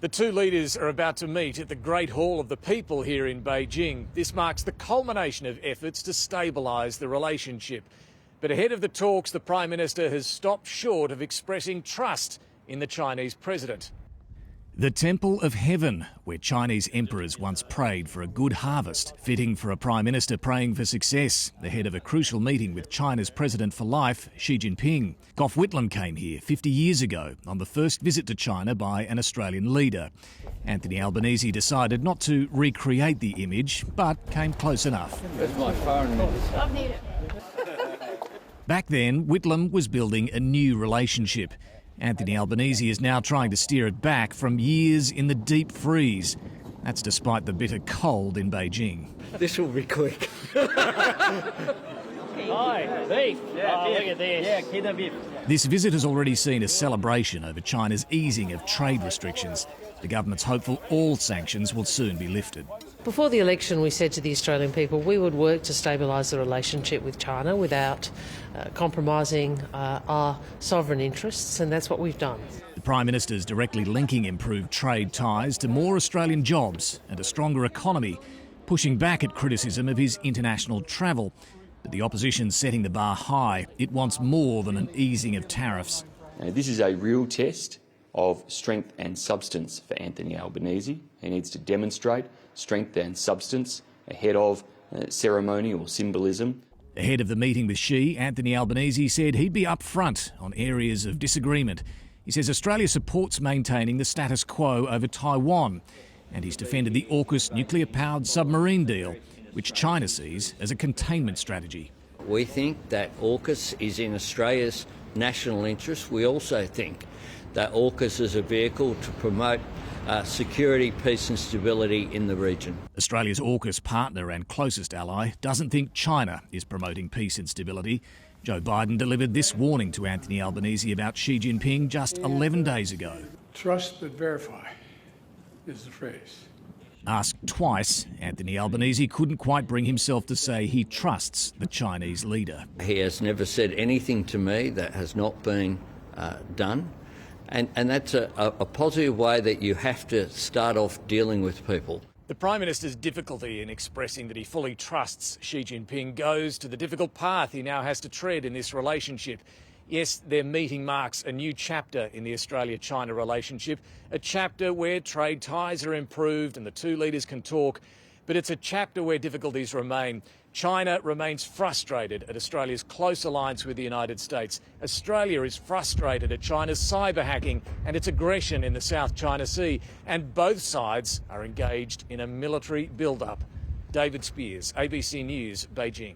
The two leaders are about to meet at the Great Hall of the People here in Beijing. This marks the culmination of efforts to stabilise the relationship. But ahead of the talks, the Prime Minister has stopped short of expressing trust in the Chinese president. The Temple of Heaven, where Chinese emperors once prayed for a good harvest, fitting for a Prime Minister praying for success, ahead of a crucial meeting with China's President for life, Xi Jinping. Gough Whitlam came here 50 years ago on the first visit to China by an Australian leader. Anthony Albanese decided not to recreate the image, but came close enough. That's my foreign minister. Back then, Whitlam was building a new relationship. Anthony Albanese is now trying to steer it back from years in the deep freeze. That's despite the bitter cold in Beijing. This will be quick. Hi, beef. Yeah, look at this. Yeah, killer beef. This visit has already seen a celebration over China's easing of trade restrictions. The government's hopeful all sanctions will soon be lifted. Before the election, we said to the Australian people we would work to stabilise the relationship with China without compromising our sovereign interests, and that's what we've done. The Prime Minister's directly linking improved trade ties to more Australian jobs and a stronger economy, pushing back at criticism of his international travel. But the opposition's setting the bar high. It wants more than an easing of tariffs. Now, this is a real test of strength and substance for Anthony Albanese. He needs to demonstrate strength and substance ahead of ceremony or symbolism. Ahead of the meeting with Xi, Anthony Albanese said he'd be upfront on areas of disagreement. He says Australia supports maintaining the status quo over Taiwan, and he's defended the AUKUS nuclear-powered submarine deal, which China sees as a containment strategy. We think that AUKUS is in Australia's national interest. We also think that AUKUS is a vehicle to promote security, peace and stability in the region. Australia's AUKUS partner and closest ally doesn't think China is promoting peace and stability. Joe Biden delivered this warning to Anthony Albanese about Xi Jinping just 11 days ago. Trust but verify is the phrase. Asked twice, Anthony Albanese couldn't quite bring himself to say he trusts the Chinese leader. He has never said anything to me that has not been done. And that's a positive way that you have to start off dealing with people. The Prime Minister's difficulty in expressing that he fully trusts Xi Jinping goes to the difficult path he now has to tread in this relationship. Yes, their meeting marks a new chapter in the Australia-China relationship, a chapter where trade ties are improved and the two leaders can talk, but it's a chapter where difficulties remain. China remains frustrated at Australia's close alliance with the United States. Australia is frustrated at China's cyber hacking and its aggression in the South China Sea. And both sides are engaged in a military build-up. David Spears, ABC News, Beijing.